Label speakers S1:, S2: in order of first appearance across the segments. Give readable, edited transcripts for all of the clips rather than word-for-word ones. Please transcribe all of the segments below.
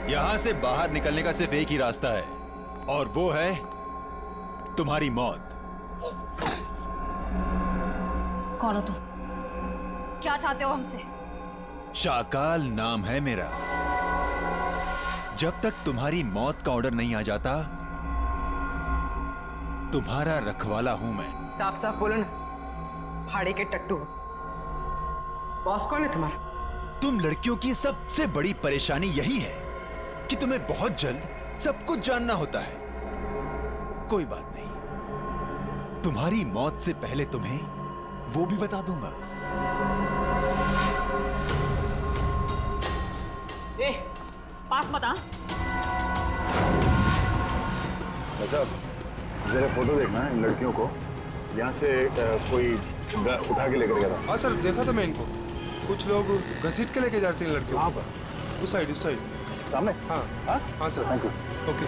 S1: यहाँ से बाहर निकलने का सिर्फ एक ही रास्ता है, और वो है तुम्हारी मौत।
S2: कौन हो तुम? क्या चाहते हो हमसे?
S1: शाकाल नाम है मेरा। जब तक तुम्हारी मौत का ऑर्डर नहीं आ जाता, तुम्हारा रखवाला हूं मैं।
S3: साफ साफ बोलो ना, भाड़े के टट्टू। बॉस कौन है तुम्हारा?
S1: तुम लड़कियों की सबसे बड़ी परेशानी यही है कि तुम्हें बहुत जल्द सब कुछ जानना होता है। कोई बात नहीं, तुम्हारी मौत से पहले तुम्हें वो भी बता दूंगा।
S2: ए, पास मत आ।
S4: साहब, जरा फोटो देखना है इन लड़कियों को। यहाँ से कोई उठा के लेकर गया था।
S5: हाँ सर, देखा था मैं इनको। कुछ लोग घसीट के लेके जाते हैं लड़कियों।
S4: वहाँ पर
S5: उस साइड
S4: सामने।
S5: हाँ
S4: हाँ
S5: हाँ सर।
S4: Thank you.
S5: ओके।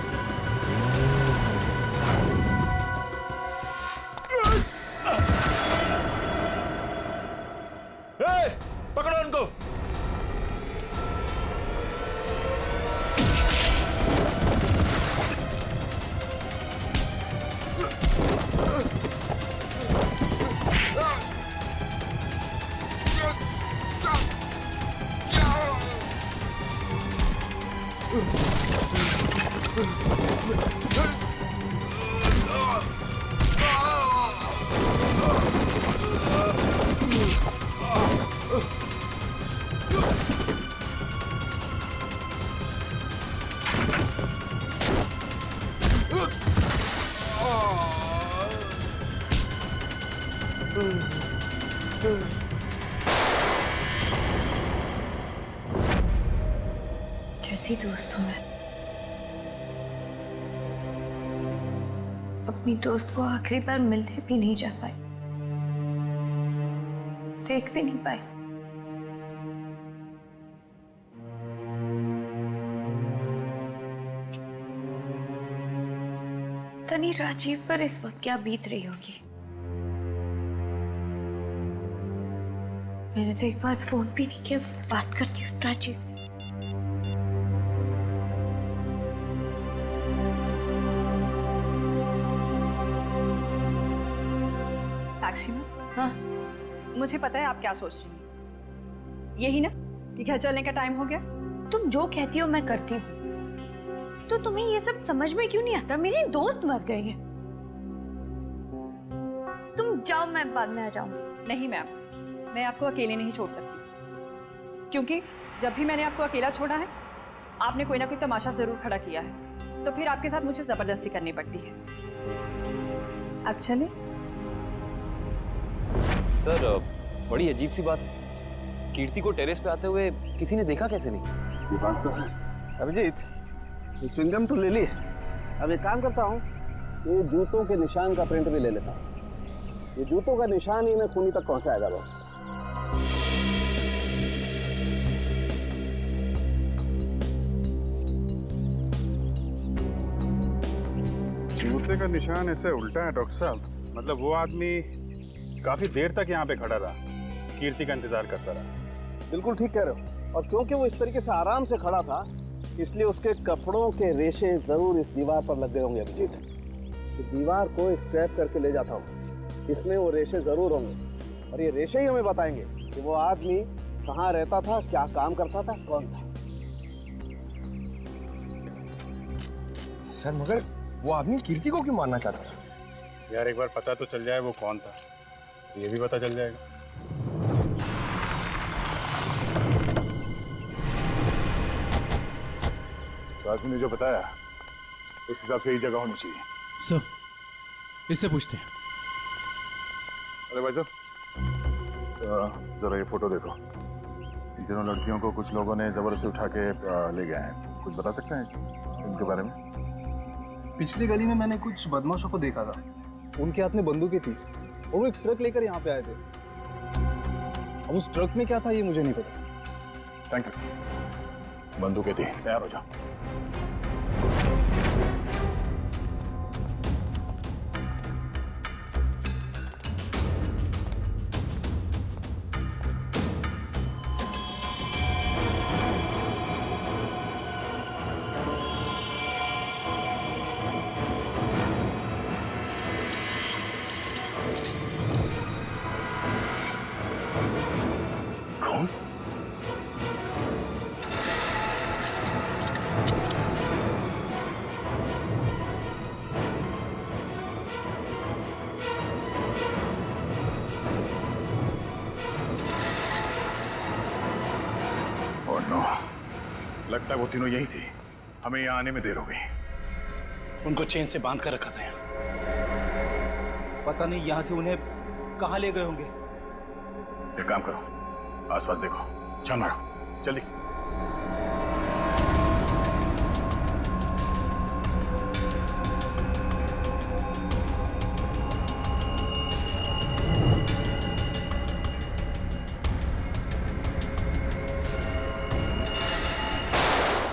S1: पकड़ो उनको।
S2: कैसी दोस्त हूँ मैं? अपनी दोस्त को आखिरी बार मिलने भी नहीं जा पाई, देख भी नहीं पाई। तनी राजीव पर इस वक्त क्या बीत रही होगी। मैंने तो एक बार फोन भी नहीं किया। बात करती हूँ राजीव से।
S6: साक्षी मैम,
S2: हाँ,
S6: मुझे पता है आप क्या सोच रही हैं। यही ना कि घर चलने का टाइम हो गया।
S2: तुम जो कहती हो मैं करती हूँ। तो तुम्हें ये सब समझ में क्यों नहीं आता? मेरी दोस्त मर गई है। तुम जाओ, मैं बाद में आ जाऊंगी।
S6: नहीं मैम, मैं आपको अकेले नहीं छोड़ सकती, क्योंकि जब भी मैंने आपको अकेला छोड़ा है, आपने कोई ना कोई तमाशा जरूर खड़ा किया है, तो फिर आपके साथ मुझे जबरदस्ती करनी पड़ती है। अब चले।
S7: सर, बड़ी अजीब सी बात है। कीर्ति को टेरेस पे आते हुए किसी ने देखा कैसे नहीं?
S4: ये बात तो है। अभिजीत, ये च्युइंगम तो ले ली। अब एक काम करता हूँ, ये जूतों के निशान का प्रिंट भी ले लेता हूँ। ये जूतों का निशान ही इन्हें खूनी तक पहुंचाएगा बस।
S8: जूते का निशान ऐसे उल्टा है डॉक्टर साहब। मतलब वो आदमी काफी देर तक यहाँ पे खड़ा रहा, कीर्ति का इंतजार करता रहा।
S4: बिल्कुल ठीक कह रहे हो। और क्योंकि वो इस तरीके से आराम से खड़ा था, इसलिए उसके कपड़ों के रेशे जरूर इस दीवार पर लग गए होंगे अभिजीत। तो दीवार को स्क्रैप करके ले जाता हूँ, इसमें वो रेशे जरूर होंगे, और ये रेशे ही हमें बताएंगे कि वो आदमी कहाँ रहता था, क्या काम करता था, कौन था।
S5: सर, मगर वो आदमी कीर्ति को क्यों मारना चाहता था?
S8: यार एक बार पता तो चल जाए वो कौन था, ये भी पता चल जाएगा।
S4: तो आदमी ने जो बताया उस हिसाब से ही जगह होनी चाहिए।
S5: सर, इससे पूछते हैं।
S4: अरे भाई साहब, जरा ये फोटो देखो। इन तीनों लड़कियों को कुछ लोगों ने जबरदस्ती उठा के ले गए हैं। कुछ बता सकते हैं इनके बारे में?
S9: पिछली गली में मैंने कुछ बदमाशों को देखा था। उनके हाथ में बंदूकें थी और वो एक ट्रक लेकर यहाँ पे आए थे। अब उस ट्रक में क्या था ये मुझे नहीं पता।
S4: Thank you. बंदूकें थी, तैयार हो जाओ।
S8: खून? ओह नो, लगता है वो तीनों यही थी। हमें यहाँ आने में देर हो गई।
S4: उनको चेन से बांध कर रखा था यहाँ। पता नहीं यहाँ से उन्हें कहाँ ले गए होंगे।
S8: एक काम करो, आसपास देखो, छान मारो, जल्दी।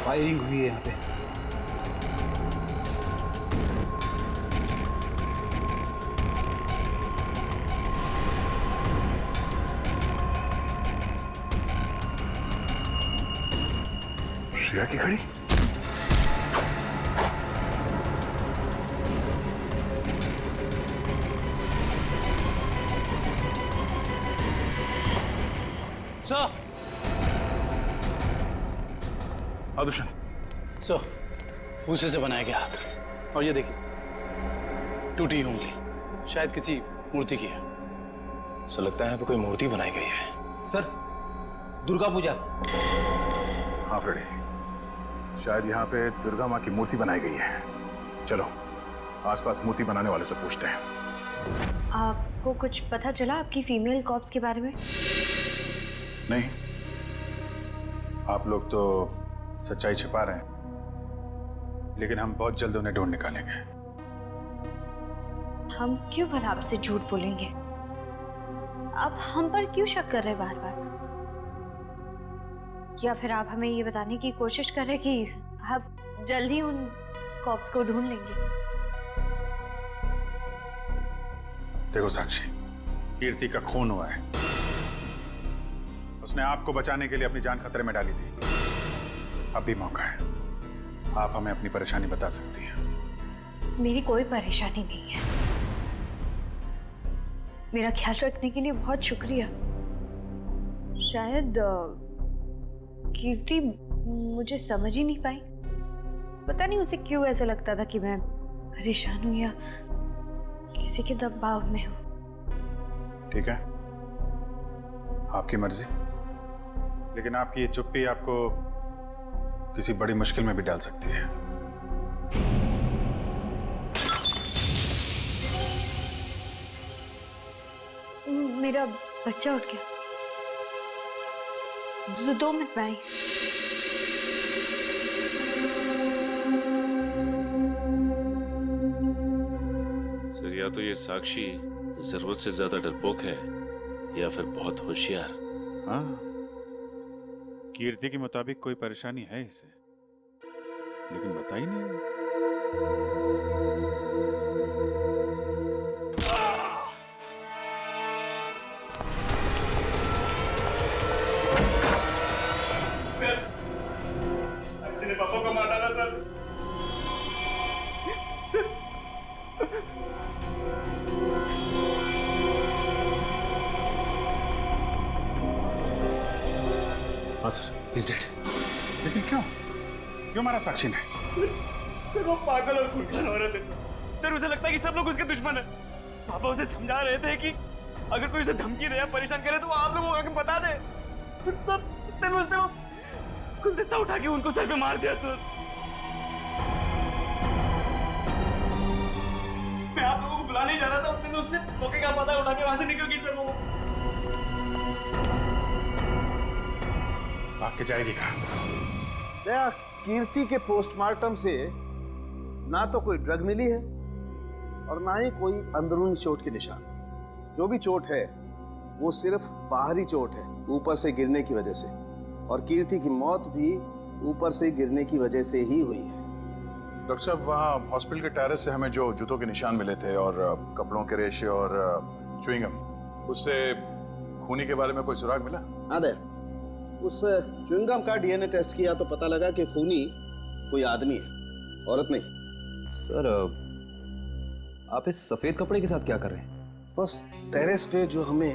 S4: फायरिंग हुई है यहाँ पे।
S8: श्रेया की घड़ी?
S4: सर,
S8: दुष्यंत,
S4: सर, भूसे से बनाया गया हाथ। और ये देखिए, टूटी हुई उंगली, शायद किसी मूर्ति की है।
S7: ऐसा लगता है यहाँ पे कोई मूर्ति बनाई गई है।
S4: सर, दुर्गा पूजा।
S8: हाँ फ्रेडी, शायद यहाँ पे दुर्गा माँ की मूर्ति बनाई गई है। चलो, आसपास मूर्ति बनाने वाले से पूछते हैं।
S2: आपको कुछ पता चला आपकी फीमेल कॉप्स के बारे में?
S8: नहीं, आप लोग तो सच्चाई छिपा रहे हैं, लेकिन हम बहुत जल्द उन्हें ढूंढ निकालेंगे।
S2: हम क्यों भला आपसे झूठ बोलेंगे? आप हम पर क्यों शक कर रहे हैं बार बार? या फिर आप हमें ये बताने की कोशिश कर रहे कि आप जल्द ही उन कॉप्स को ढूंढ लेंगे?
S8: देखो साक्षी, कीर्ति का खून हुआ है। उसने आपको बचाने के लिए अपनी जान खतरे में डाली थी। अब भी मौका है, आप हमें अपनी परेशानी बता सकती हैं।
S2: मेरी कोई परेशानी नहीं है। मेरा ख्याल रखने के लिए बहुत शुक्रिया। शायद कीर्ति मुझे समझ ही नहीं पाई। पता नहीं उसे क्यों ऐसा लगता था कि मैं परेशान हूं या किसी के दबाव में हूं।
S8: ठीक है, आपकी मर्जी, लेकिन आपकी ये चुप्पी आपको किसी बड़ी मुश्किल में भी डाल सकती है।
S2: मेरा बच्चा उठ गया। 2 मिनट में आई।
S10: सर, या तो ये साक्षी जरूरत से ज्यादा डरपोक है या फिर बहुत होशियार।
S8: हाँ, कीर्ति के मुताबिक कोई परेशानी है इसे, लेकिन बता ही नहीं।
S11: ने पापा को मार डाला सर।
S8: हाँ सर, he's dead। लेकिन क्यों? क्यों मारा साक्षी ने?
S11: सर वो पागल और खूंखार औरत है सर। सर उसे लगता है कि सब लोग उसके दुश्मन है। पापा उसे समझा रहे थे कि अगर कोई उसे धमकी दे या परेशान करे तो वो आप लोगों को आके बता दे। सर इतने में उसने वो गुलदस्ता उठा के उनको सर पे मार दिया। तो मैं आप लोगों को बुलाने ही जा रहा था, उतने में उसने मौके का पता उठा के वहां से निकल गई। सर वो
S8: भाग के जाएगी कहाँ?
S4: दया, कीर्ति के पोस्टमार्टम से ना तो कोई ड्रग मिली है और ना ही कोई अंदरूनी चोट के निशान। जो भी चोट है वो सिर्फ बाहरी चोट है, ऊपर से गिरने की वजह से। और कीर्ति की मौत भी ऊपर से गिरने की वजह से ही हुई है।
S8: डॉक्टर साहब, वहाँ हॉस्पिटल के टेरेस से हमें जो जूतों के निशान मिले थे और कपड़ों के रेशे और च्युइंगम, उससे खूनी के बारे में कोई सुराग मिला?
S4: हाँ दया, उस च्युइंगम का डीएनए टेस्ट किया तो पता लगा कि खूनी कोई आदमी है, औरत नहीं।
S7: सर, आप इस सफेद कपड़े के साथ क्या कर रहे हैं?
S4: बस टेरेस पे जो हमें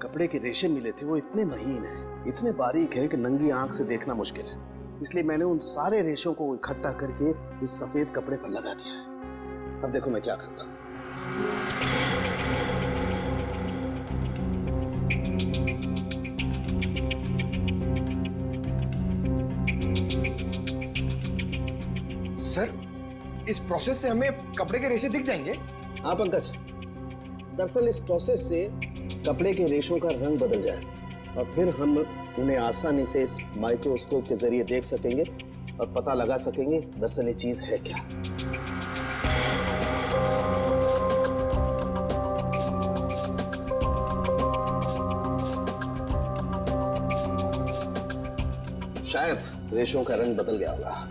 S4: कपड़े के रेशे मिले थे वो इतने महीन हैं इतने बारीक है कि नंगी आंख से देखना मुश्किल है। इसलिए मैंने उन सारे रेशों को इकट्ठा करके इस सफेद कपड़े पर लगा दिया है। अब देखो मैं क्या करता हूं।
S5: सर, इस प्रोसेस से हमें कपड़े के रेशे दिख जाएंगे?
S4: हाँ पंकज, दरअसल इस प्रोसेस से कपड़े के रेशों का रंग बदल जाए और फिर हम उन्हें आसानी से इस माइक्रोस्कोप के जरिए देख सकेंगे और पता लगा सकेंगे दरअसल ये चीज है क्या। शायद रेशों का रंग बदल गया होगा।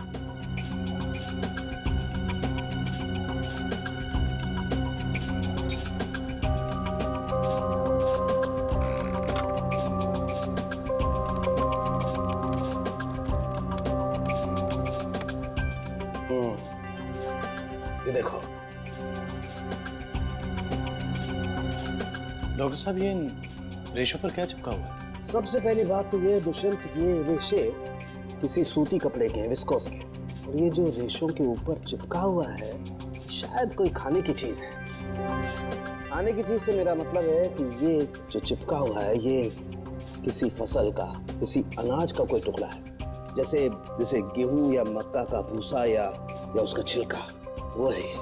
S4: ये देखो
S7: डॉक्टर साहब, ये इन रेशों पर क्या चिपका हुआ है?
S4: सबसे पहली बात तो ये दुष्यंत, ये रेशे किसी सूती कपड़े के हैं, विस्कोस के। और ये जो रेशों के ऊपर चिपका हुआ है शायद कोई खाने की चीज है। खाने की चीज से मेरा मतलब है कि ये जो चिपका हुआ है ये किसी फसल का, किसी अनाज का कोई टुकड़ा है, जैसे गेहूं या मक्का का भूसा या उसका छिलका, वो है ये।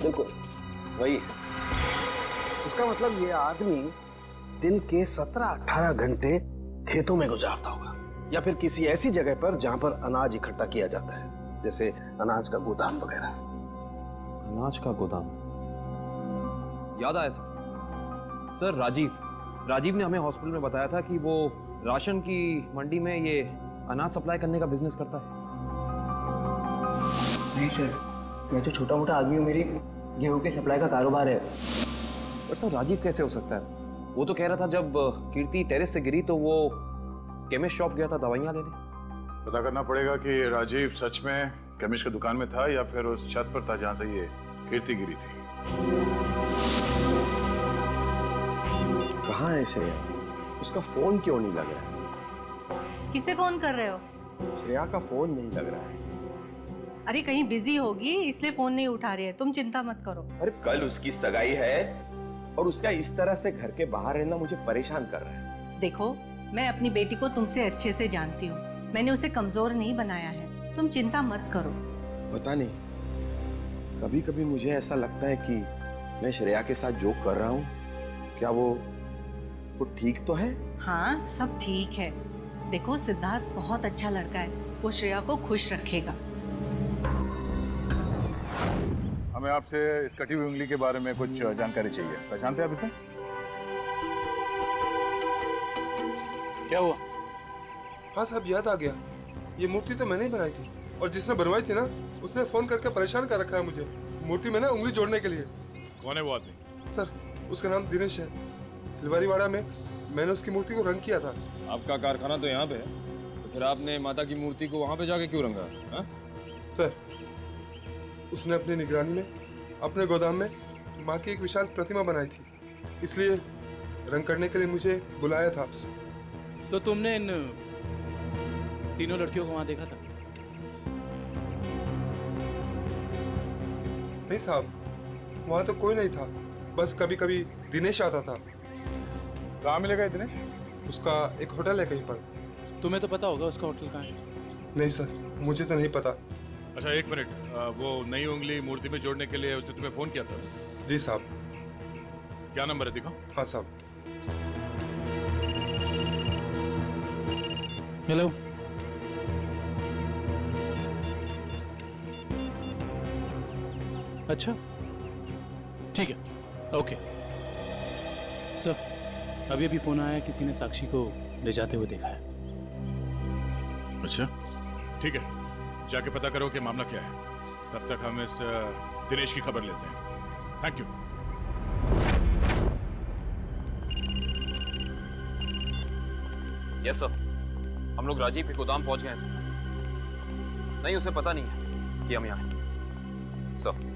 S4: बिल्कुल वही है। इसका मतलब ये आदमी दिन के 17-18 घंटे खेतों में गुजारता होगा या फिर किसी ऐसी जगह पर जहां पर अनाज इकट्ठा किया जाता है, जैसे अनाज का गोदाम वगैरह।
S7: अनाज का गोदाम, याद आया सर, राजीव ने हमें हॉस्पिटल में बताया था कि वो राशन की मंडी में ये अनाज सप्लाई करने का बिजनेस करता है।
S11: नहीं सर, मैं तो छोटा मोटा आदमी हूँ, मेरी गेहूं के सप्लाई का कारोबार है।
S7: पर सर, राजीव कैसे हो सकता है? वो तो कह रहा था जब कीर्ति टेरेस से गिरी तो वो केमिस्ट शॉप गया था दवाइयाँ लेने।
S8: पता करना पड़ेगा कि राजीव सच में केमिस्ट की दुकान में था या फिर उस छत पर था जहां से ये कीर्ति गिरी थी।
S12: कहाँ है श्रेया? उसका फोन क्यों नहीं लग रहा है?
S13: किसे फोन कर रहे हो?
S12: श्रेया का फोन नहीं लग रहा है।
S13: अरे कहीं बिजी होगी इसलिए फोन नहीं उठा रही है, तुम चिंता मत करो।
S12: अरे कल उसकी सगाई है और उसका इस तरह से घर के बाहर रहना मुझे परेशान कर रहा है।
S13: देखो, मैं अपनी बेटी को तुमसे अच्छे से जानती हूँ, मैंने उसे कमजोर नहीं बनाया है, तुम चिंता मत करो।
S12: पता नहीं, कभी कभी मुझे ऐसा लगता है कि मैं श्रेया के साथ जो कर रहा हूँ, क्या वो ठीक तो है?
S13: हाँ, सब ठीक है। देखो, सिद्धार्थ बहुत अच्छा लड़का है, वो श्रेया को खुश रखेगा।
S8: हमें आपसे इस कटी हुई उंगली के बारे में कुछ जानकारी चाहिए। पहचानते हैं आप इसे?
S10: क्या हुआ?
S5: हाँ साहब, याद आ गया। ये मूर्ति तो मैंने ही बनाई थी और जिसने बनवाई थी ना उसने फोन करके परेशान कर रखा है मुझे मूर्ति में ना उंगली जोड़ने के लिए।
S8: कौन है वो आदमी?
S5: सर, उसका नाम दिनेश है। तिलवारीवाड़ा में मैंने उसकी मूर्ति को रंग किया था।
S7: आपका कारखाना तो यहाँ पे है, तो फिर आपने माता की मूर्ति को वहाँ पे जाके क्यों रंगा? हा?
S5: सर, उसने अपनी निगरानी में अपने गोदाम में माँ की एक विशाल प्रतिमा बनाई थी, इसलिए रंग करने के लिए मुझे बुलाया था।
S11: तो तुमने इन तीनों लड़कियों को वहां देखा था?
S5: नहीं साहब, वहां तो कोई नहीं था, बस कभी कभी दिनेश आता था।
S8: कहाँ मिलेगा दिनेश?
S5: उसका एक होटल है कहीं पर।
S11: तुम्हें तो पता होगा उसका होटल कहाँ है?
S5: नहीं सर, मुझे तो नहीं पता।
S8: अच्छा एक मिनट, वो नई उंगली मूर्ति में जोड़ने के लिए उसने तुम्हें फोन किया था?
S5: जी साहब।
S8: क्या नंबर है दिखाओ।
S5: हाँ साहब।
S11: हेलो, अच्छा ठीक है, ओके सर। अभी अभी फोन आया, किसी ने साक्षी को ले जाते हुए देखा है।
S8: अच्छा ठीक है, जाके पता करो कि मामला क्या है। तब तक हम इस दिनेश की खबर लेते हैं। Thank you.
S7: यस सर, हम लोग राजीव के गोदाम पहुंच गए हैं सर। नहीं, उसे पता नहीं है कि हम यहाँ हैं सर।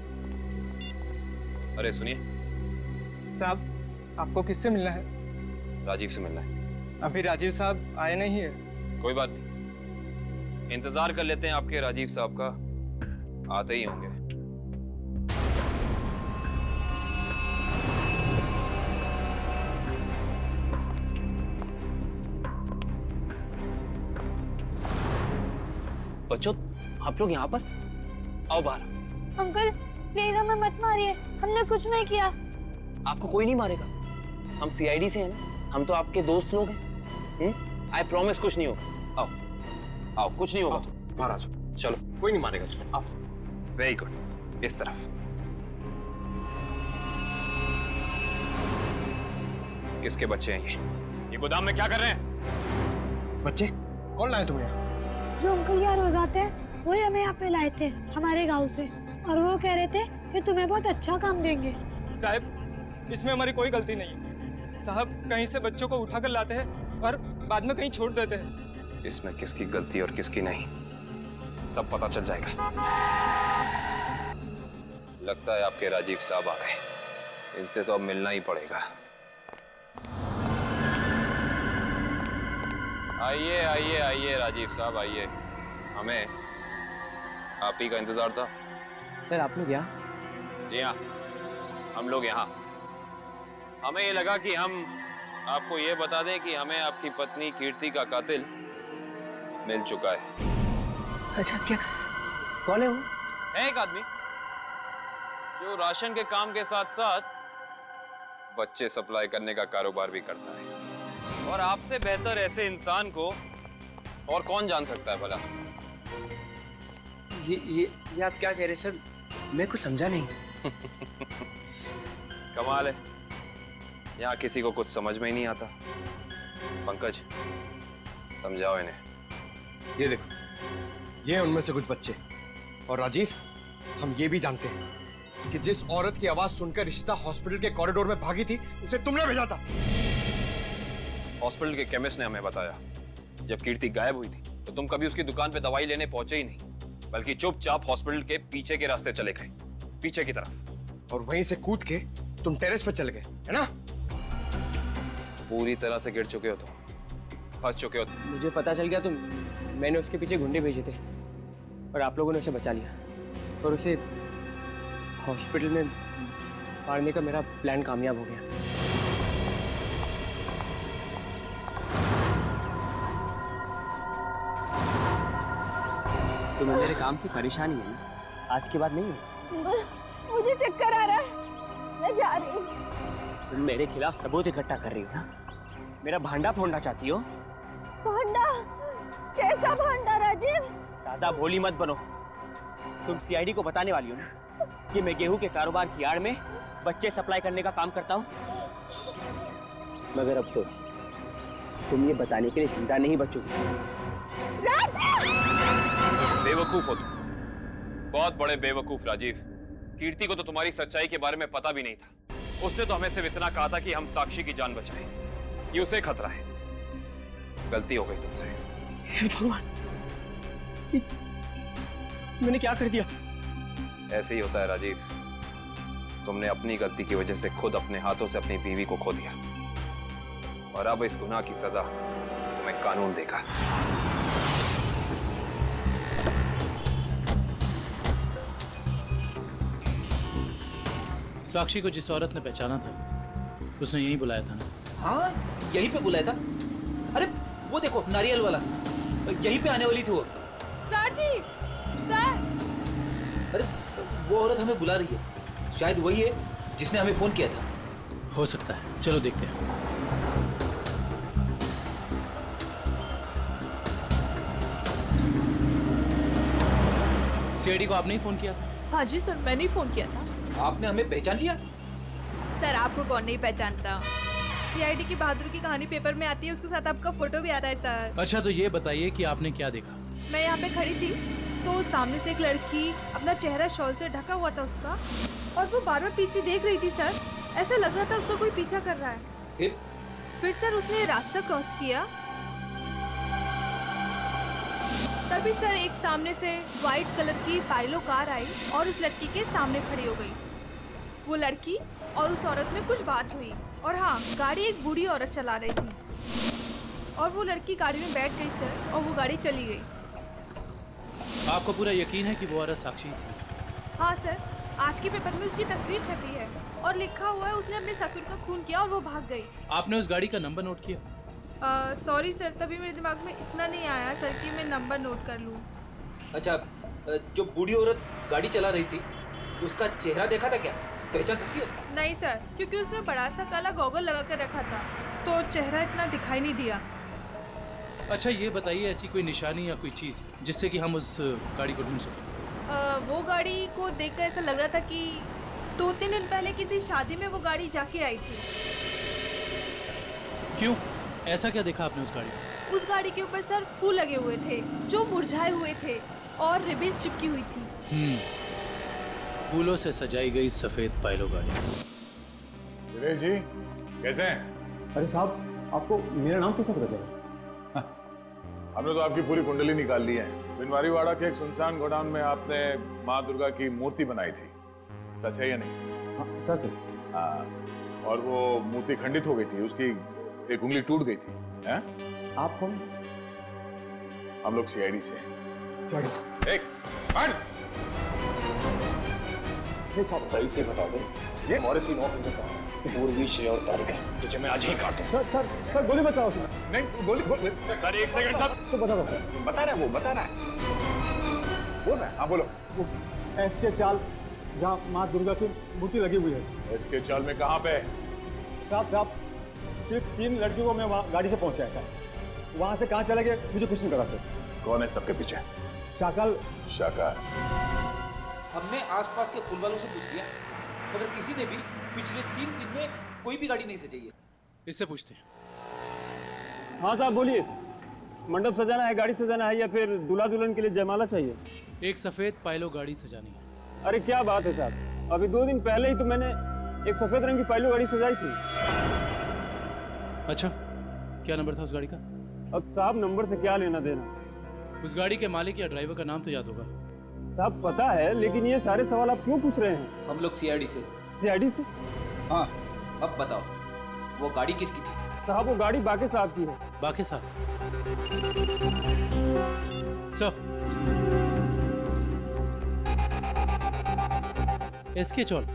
S7: अरे सुनिए
S5: साहब,
S14: आपको किससे मिलना है?
S7: राजीव से मिलना है।
S14: अभी राजीव साहब आए नहीं है।
S7: कोई बात नहीं, इंतजार कर लेते हैं आपके राजीव साहब का, आते ही होंगे।
S15: बच्चों, आप लोग यहाँ पर आओ बाहर।
S16: अंकल प्लीज हमें मत मारिए, हमने कुछ नहीं किया।
S15: आपको कोई नहीं मारेगा, हम सीआईडी से हैं ना, हम तो आपके दोस्त लोग हैं। आई प्रॉमिस कुछ नहीं होगा। आओ आओ, कुछ नहीं होगा।
S12: बाहर आ जाओ।
S15: चलो,
S12: कोई नहीं मारेगा। चलो
S15: आओ।
S7: वेरी गुड, इस तरफ। किसके बच्चे हैं ये गोदाम में क्या कर रहे हैं?
S12: बच्चे कौन लाए तुम्हें यहाँ?
S16: जो अंकल यहाँ रोज आते हैं वही हमें यहाँ पे लाए थे हमारे गांव से, और वो कह रहे थे कि तुम्हें बहुत अच्छा काम देंगे।
S14: साहब इसमें हमारी कोई गलती नहीं है। साहब कहीं से बच्चों को उठाकर लाते हैं और बाद में कहीं छोड़ देते हैं।
S7: इसमें किसकी गलती और किसकी नहीं, सब पता चल जाएगा। लगता है आपके राजीव साहब आ गए, इनसे तो अब मिलना ही पड़ेगा। आइए आइए आइए राजीव साहब आइए, हमें आप ही का इंतजार था।
S15: सर आप लोग यहाँ?
S7: जी हाँ, हम लोग यहाँ। हमें ये लगा कि हम आपको ये बता दें कि हमें आपकी पत्नी कीर्ति का कातिल मिल चुका है।
S15: अच्छा, क्या कौन है वो?
S7: है एक आदमी जो राशन के काम के साथ साथ बच्चे सप्लाई करने का कारोबार भी करता है, और आपसे बेहतर ऐसे इंसान को और कौन जान सकता है भला?
S15: ये आप क्या कह रहे सर? मैं कुछ समझा नहीं।
S7: कमाल है, यहाँ किसी को कुछ समझ में ही नहीं आता। पंकज, समझाओ इन्हें।
S12: ये देखो, ये उनमें से कुछ बच्चे। और राजीव, हम ये भी जानते हैं कि जिस औरत की आवाज सुनकर रिश्ता हॉस्पिटल के कॉरिडोर में भागी थी, उसे तुमने भेजा था।
S7: हॉस्पिटल के केमिस्ट ने हमें बताया, जब कीर्ति गायब हुई थी तो तुम कभी उसकी दुकान पे दवाई लेने पहुंचे ही नहीं, बल्कि चुपचाप हॉस्पिटल के पीछे के रास्ते चले गए, पीछे की तरफ।
S12: और वहीं से कूद के तुम टेरेस पे चले गए, है ना?
S7: पूरी तरह से गिर चुके हो तुम, फंस चुके हो।
S15: मुझे पता चल गया तो मैंने उसके पीछे गुंडे भेजे थे और आप लोगों ने उसे बचा लिया, और उसे हॉस्पिटल में मारने का मेरा प्लान कामयाब हो गया। तुम्हें मेरे काम से परेशानी है ना? आज के बाद नहीं है।
S16: मुझे चक्कर आ रहा है, मैं जा रही हूँ।
S15: तुम मेरे खिलाफ सबूत इकट्ठा कर रही हो ना? मेरा भांडा फोड़ना चाहती हो?
S16: भांडा? कैसा भांडा राजीव?
S15: ज्यादा भोली मत बनो। तुम सीआईडी को बताने वाली हो ना कि मैं गेहूं के कारोबार की आड़ में बच्चे सप्लाई करने का काम करता हूँ? मगर अब तो तुम ये बताने के लिए जिंदा नहीं बचोगे।
S7: बेवकूफ हो तुम, बहुत बड़े बेवकूफ राजीव। कीर्ति को तो तुम्हारी सच्चाई के बारे में पता भी नहीं था। उसने तो हमें सिर्फ इतना कहा था कि हम साक्षी की जान बचाएं, ये उसे खतरा है। गलती हो गई तुमसे।
S15: भगवान, मैंने क्या कर दिया?
S7: ऐसे ही होता है राजीव, तुमने अपनी गलती की वजह से खुद अपने हाथों से अपनी बीवी को खो दिया, और अब इस गुनाह की सजा तुम्हें कानून देगा।
S11: साक्षी को जिस औरत ने पहचाना था उसने यहीं बुलाया था ना?
S17: हाँ, यहीं पे बुलाया था। अरे वो देखो, नारियल वाला, यहीं पे आने वाली थी वो।
S6: सर जी, सर।
S17: अरे वो औरत हमें बुला रही है, शायद वही है जिसने हमें फोन किया था।
S11: हो सकता है, चलो देखते हैं। सीआईडी को आपने ही फोन किया था?
S6: हाँ जी सर, मैंने ही फोन किया था।
S17: आपने हमें पहचान लिया?
S6: सर आपको कौन नहीं पहचानता? सीआईडी की बहादुर की कहानी पेपर में आती है, उसके साथ आपका फोटो भी आता है सर।
S11: अच्छा, तो ये बताइए कि आपने क्या देखा?
S6: मैं यहाँ पे खड़ी थी तो सामने से एक लड़की, अपना चेहरा शॉल से ढका हुआ था उसका, और वो बार बार पीछे देख रही थी सर। ऐसा लग रहा था उसको कोई पीछा कर रहा है। फिर सर उसने रास्ता क्रॉस किया, तभी सर एक सामने से व्हाइट कलर की पाइलो कार आई और उस लड़की के सामने खड़ी हो गई।
S18: वो लड़की और उस औरत में कुछ बात हुई और हाँ, गाड़ी एक बूढ़ी औरत चला रही थी और वो लड़की गाड़ी में बैठ गई सर और वो गाड़ी चली गई।
S17: आपको पूरा यकीन है कि वो औरत साक्षी है?
S18: हाँ सर, आज के पेपर में उसकी तस्वीर छपी है और लिखा हुआ है उसने अपने ससुर का खून किया और वो भाग गई।
S17: आपने उस गाड़ी का नंबर नोट किया?
S18: सॉरी सर, तभी मेरे दिमाग में इतना नहीं आया सर कि मैं नंबर नोट कर लूँ।
S17: अच्छा, जो बूढ़ी औरत गाड़ी चला रही थी उसका चेहरा देखा था क्या? पहचान सकती हो?
S18: नहीं सर, क्योंकि उसने बड़ा सा काला गॉगल लगा कर रखा था तो चेहरा इतना दिखाई नहीं दिया।
S17: अच्छा ये बताइए, ऐसी कोई निशानी या कोई चीज़ जिससे कि हम उस गाड़ी को ढूंढ सकें?
S18: वो गाड़ी को देखकर ऐसा लग रहा था कि 2-3 दिन पहले किसी शादी में वो गाड़ी जाके आई थी।
S17: क्यों? ऐसा क्या देखा आपने उस गाड़ी में?
S18: उस गाड़ी के ऊपर सर फूल लगे हुए थे जो मुरझाए हुए थे और रिबन्स चिपकी हुई थी।
S17: फूलों से सजाई गई सफेद पायलो गाड़ी।
S8: सुरेश जी कैसे हैं?
S9: अरे साहब, आपको मेरा नाम कैसे पता चला?
S8: हमने तो आपकी पूरी कुंडली निकाल ली है। बिनवारीवाड़ा के एक सुनसान गोडाउन में आपने माँ दुर्गा की मूर्ति बनाई थी, सच है या नहीं?
S9: हाँ सच है।
S8: हाँ, और वो मूर्ति खंडित हो गई थी, उसकी एक उंगली टूट गई थी। हैं?
S9: आप कौन?
S8: हम लोग सीआईडी से हैं। एक
S9: सही से बता दो, ये हमारे 3 ऑफिसर का पूर्वी, श्रेय और तारिक है, तुझे मैं आज ही काट दूं। सर गोली बचाओ।
S8: नहीं गोली सर, एक सेकंड सर।
S9: बता रहा हूँ,
S8: बता रहा है वो, बता रहा है। बोल रहा है, हाँ बोलो।
S9: एसके चाल जहाँ माँ दुर्गा की मूर्ति लगी हुई है।
S8: एसके चाल में कहाँ पे?
S9: साहब सिर्फ 3 लड़कियों को मैं वहाँ गाड़ी से पहुँचाया था, वहाँ से कहाँ चला गया मुझे कुछ नहीं पता सर।
S8: कौन है सबके पीछे?
S9: शाकल।
S8: शाका।
S17: हमने आसपास के फूल वालों से पूछ लिया, मगर किसी ने भी पिछले 3 दिन में कोई भी गाड़ी नहीं सजाई है। इससे पूछते हैं।
S19: हाँ साहब बोलिए, मंडप सजाना है, गाड़ी सजाना है या फिर दूल्हा दुल्हन के लिए जयमाला चाहिए?
S17: एक सफेद पायलो गाड़ी सजानी है।
S19: अरे क्या बात है साहब, अभी 2 दिन पहले ही तो मैंने एक सफेद रंग की पायलो गाड़ी सजाई थी।
S17: अच्छा, क्या नंबर था उस गाड़ी का?
S19: अब साहब नंबर से क्या लेना देना?
S17: उस गाड़ी के मालिक या ड्राइवर का नाम तो याद होगा?
S19: साहब पता है, लेकिन ये सारे सवाल आप क्यों पूछ रहे हैं?
S17: हम लोग सीआईडी से।
S19: सीआईडी से?
S17: हाँ। अब बताओ, वो गाड़ी किसकी थी?
S19: साहब वो गाड़ी बाके साहब की है।
S17: बाके साहब? सर, इसके चौल?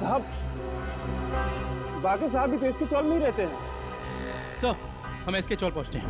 S19: साहब बाके साहब भी तो इसके चौल में ही रहते हैं।
S17: सर, हम इसके चौल पहुंचते हैं।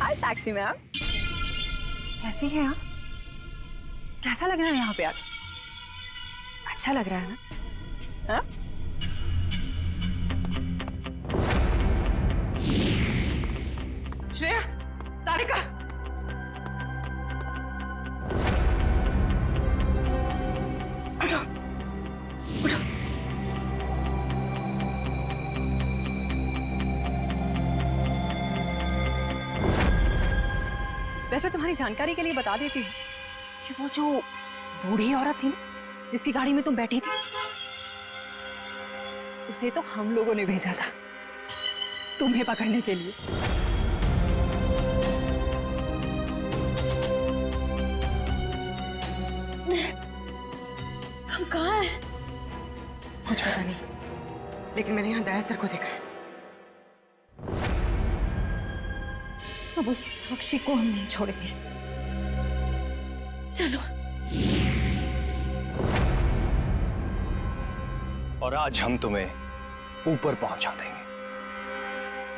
S6: हाय साक्षी मैम, कैसी हैं आप? कैसा लग रहा है यहाँ पे आके? अच्छा लग रहा है ना? हाँ? श्रेया, तारिका, उठो, उठो। वैसे तुम्हारी जानकारी के लिए बता देती हूँ कि वो जो बूढ़ी औरत थी ना, जिसकी गाड़ी में तुम बैठी थी, उसे तो हम लोगों ने भेजा था तुम्हें पकड़ने के लिए।
S18: हम कहाँ हैं?
S3: कुछ पता नहीं, लेकिन मैंने यहाँ दया सर को देखा है।
S6: अब उस साक्षी को हम नहीं छोड़ेंगे। चलो।
S9: और आज हम तुम्हें ऊपर पहुंचा देंगे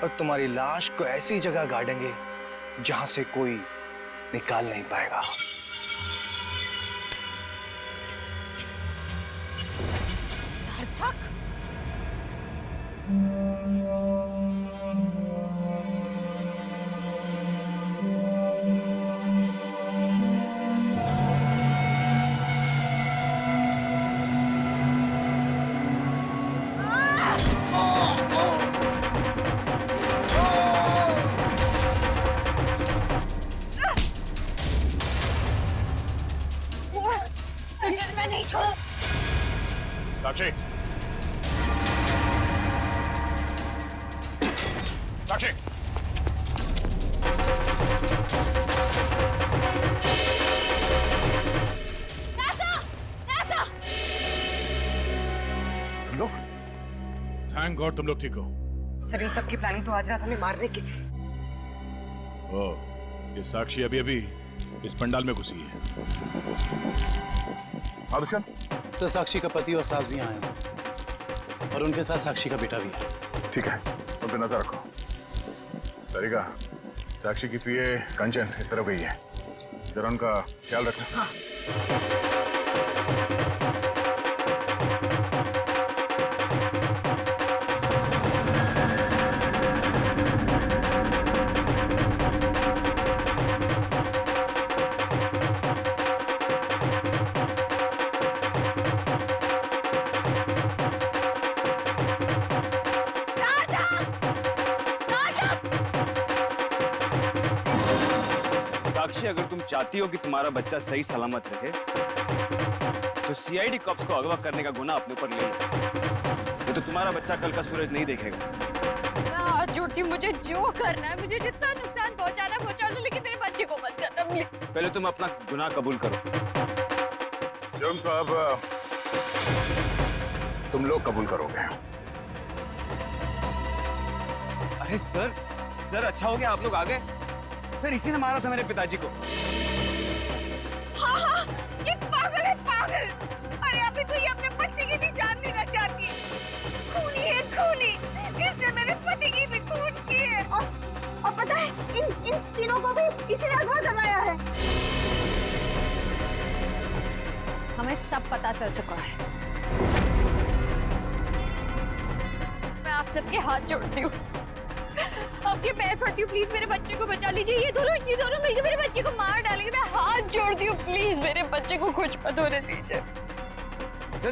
S9: और तुम्हारी लाश को ऐसी जगह गाड़ेंगे जहां से कोई निकाल नहीं पाएगा।
S6: सार्थक,
S18: मैं नहीं छोड़ा।
S8: साक्षी, साक्षी, तुम लोग? थैंक गॉड तुम लोग ठीक हो।
S3: सर, इन सबकी प्लानिंग तो आज रात हमें मारने की थी।
S8: ओह, ये साक्षी अभी अभी इस पंडाल में घुसी है। आदुशन?
S9: सर, साक्षी का पति और सास भी आए हैं और उनके साथ साक्षी का बेटा भी है।
S8: ठीक है, उन पे नजर रखो। तरीका, साक्षी की पीए कंचन इस तरफ गई है, जरा उनका ख्याल रखना। हाँ।
S19: साक्षी, अगर तुम चाहती हो कि तुम्हारा बच्चा सही सलामत रहे तो सीआईडी कॉप्स को अगवा करने का गुनाह अपने ऊपर ले लो, तो तुम्हारा बच्चा कल का सूरज नहीं देखेगा।
S18: मैं हाथ जोड़ती हूँ, मुझे जो करना है, मुझे जितना नुकसान पहुंचाना पहुंचा लो, लेकिन मेरे बच्चे को मत करना प्लीज।
S19: पहले तुम अपना गुनाह कबूल करो।
S8: जुर्म तो अब तुम लोग कबूल करोगे।
S19: अरे सर, अच्छा हो गया आप लोग आ गए। सर, इसी ने मारा था मेरे पिताजी को।
S18: हाँ, ये पागल है, पागल। अरे अभी तो ये अपने बच्चे की भी जान लेना चाहती है। खूनी है, खूनी। इसने मेरे पति की भी खून की है। और पता है, इन तीनों को भी इसी ने अगवा करवाया है।
S6: हमें सब पता चल चुका है।
S18: मैं आप सबके हाथ जोड़ती हूँ, आपके पैर पड़ती हूँ, प्लीज मेरे बच्चे को बचा लीजिए। ये दोनों मिलकर मेरे बच्चे को मार डालेंगे। मैं हाथ जोड़ती हूँ, प्लीज मेरे बच्चे को कुछ मत होने दीजिए।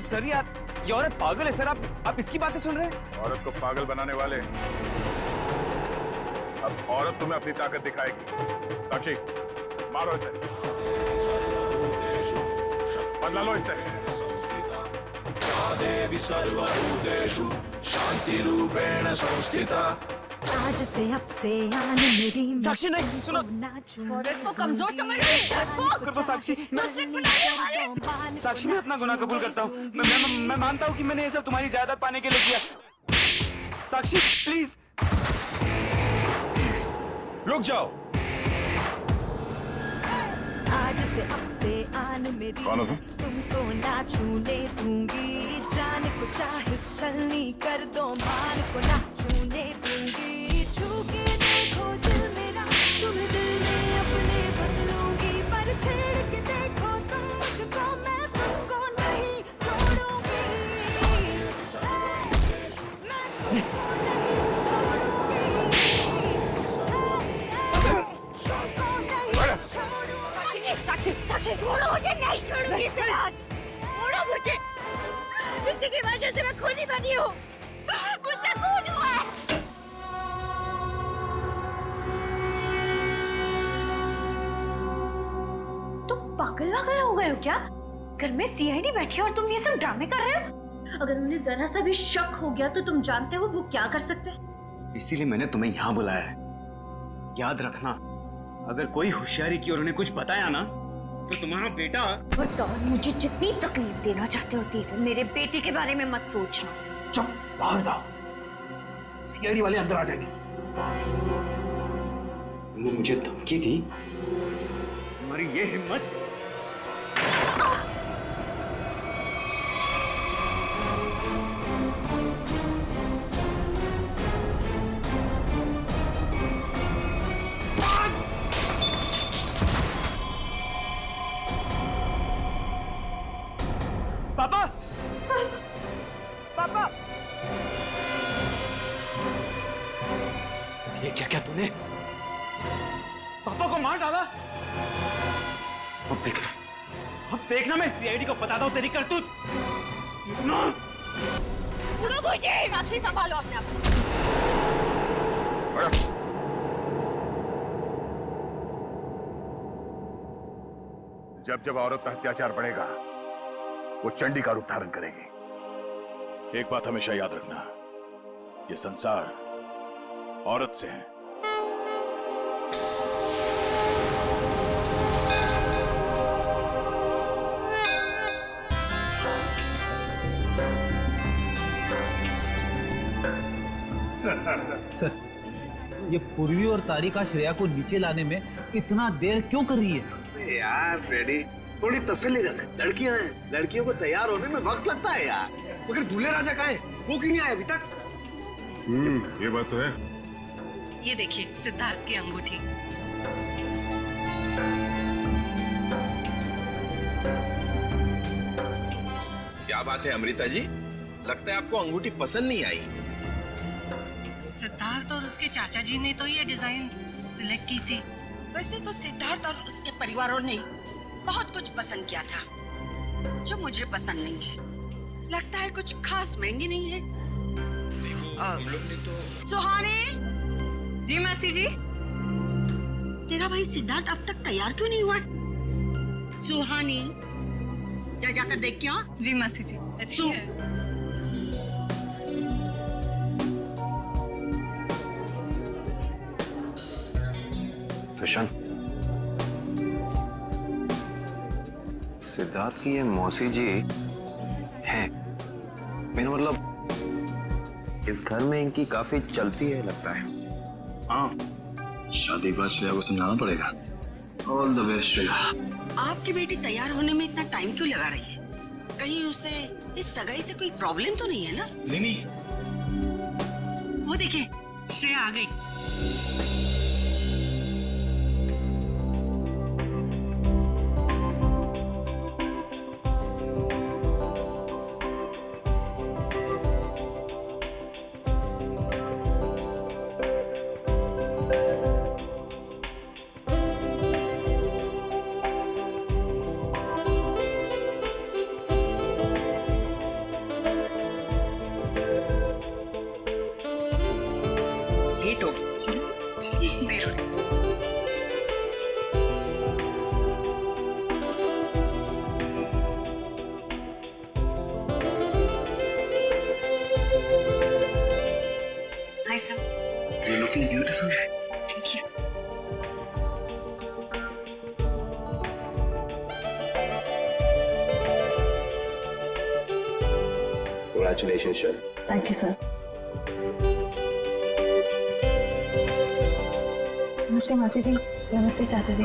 S19: सर, ये औरत पागल है। सर, आप इसकी बातें सुन रहे हैं?
S8: औरत को पागल बनाने वाले, अब औरत तुम्हें अपनी ताकत दिखाएगी। साक्षी, मारो इसे, बदला लो इससे।
S20: देवी सर्वभूतेषु शांति रूपेण संस्थिता।
S21: आज से अब से आने मेरी
S19: साक्षी, नहीं सुनो।
S18: औरत को कमजोर समझ रही
S19: कर दो साक्षी। साक्षी, मैं अपना गुनाह कबूल करता हूँ। मैं मानता हूँ कि मैंने ये सब तुम्हारी जायदाद पाने के लिए किया। साक्षी, प्लीज
S1: रुक जाओ।
S21: आज से अब से आन मेरी तुमको ना छूने दूंगी। जान को चाहे चलनी कर दो, मान को ना छू
S18: साक्षी साक्षी छोड़ो मुझे, नहीं छोड़ूंगी इसे रात, छोड़ो मुझे, इसी की वजह से मैं खूनी बनी हूँ, मुझसे खून हुआ है। तुम पागल वागल हो गए हो क्या? घर में सीआईडी बैठी है और तुम ये सब ड्रामे कर रहे हो? अगर उन्हें जरा सा भी शक हो गया तो तुम जानते हो वो क्या कर सकते हैं?
S19: इसीलिए मैंने तुम्हें यहाँ बुलाया है। याद रखना, अगर कोई होशियारी की और उन्हें कुछ बताया ना तो तुम्हारा बेटा।
S18: बताओ, मुझे जितनी तकलीफ देना चाहते हो दे दो, मेरे बेटे के बारे में मत सोचना।
S17: चुप, बाहर जाओ, सीआईडी वाले अंदर आ जाएंगे।
S19: तुमने मुझे धमकी दी, तुम्हारी ये हिम्मत।
S11: पापा, पापा,
S19: ये क्या क्या तूने?
S11: पापा को मार डाला।
S19: अब देखना,
S11: अब देखना, मैं सीआईडी को बताता हूँ तेरी करतूत।
S18: मुझे साक्षी संभालो अपने आप।
S8: जब जब औरत पर अत्याचार बढ़ेगा वो चंडी का रूप धारण करेगी। एक बात हमेशा याद रखना, ये संसार औरत से है।
S17: सर, ये पूर्वी और तारिका श्रेया को नीचे लाने में इतना देर क्यों कर रही है?
S4: यार रेडी, थोड़ी तसल्ली रख, लड़कियां हैं, लड़कियों को तैयार होने में वक्त लगता है यार।
S12: मगर दूल्हे राजा कहाँ है? वो क्यों नहीं आया अभी तक?
S8: ये बात तो है।
S13: ये देखिए सिद्धार्थ की अंगूठी।
S2: क्या बात है अमृता जी, लगता है आपको अंगूठी पसंद नहीं आई।
S13: सिद्धार्थ और उसके चाचा जी ने तो ये डिजाइन सिलेक्ट की थी।
S22: वैसे तो सिद्धार्थ और उसके परिवारों ने बहुत कुछ पसंद किया था जो मुझे पसंद नहीं है। लगता है कुछ खास महंगी नहीं है।
S2: हम लोग ने तो।
S22: सुहानी।
S13: जी मासी जी।
S22: तेरा भाई सिद्धार्थ अब तक तैयार क्यों नहीं हुआ? सुहानी, जा जाकर देख क्या?
S13: जी मासी जी।
S7: दुष्यंत, सिद्धार्थ की ये मौसी जी हैं, मेरा मतलब इस घर में इनकी काफी चलती है लगता है।
S19: हाँ, शादी के बाद श्रेया को समझाना पड़ेगा। All the best Shreya.
S22: आपकी बेटी तैयार होने में इतना टाइम क्यों लगा रही है? कहीं उसे इस सगाई से कोई प्रॉब्लम तो नहीं है ना?
S2: नहीं।
S13: वो देखिए श्रेया आ गई।
S2: You're looking beautiful.
S13: Thank you.
S2: Congratulations, sir.
S6: Thank you, sir. नमस्ते मासी जी। नमस्ते चाचा जी।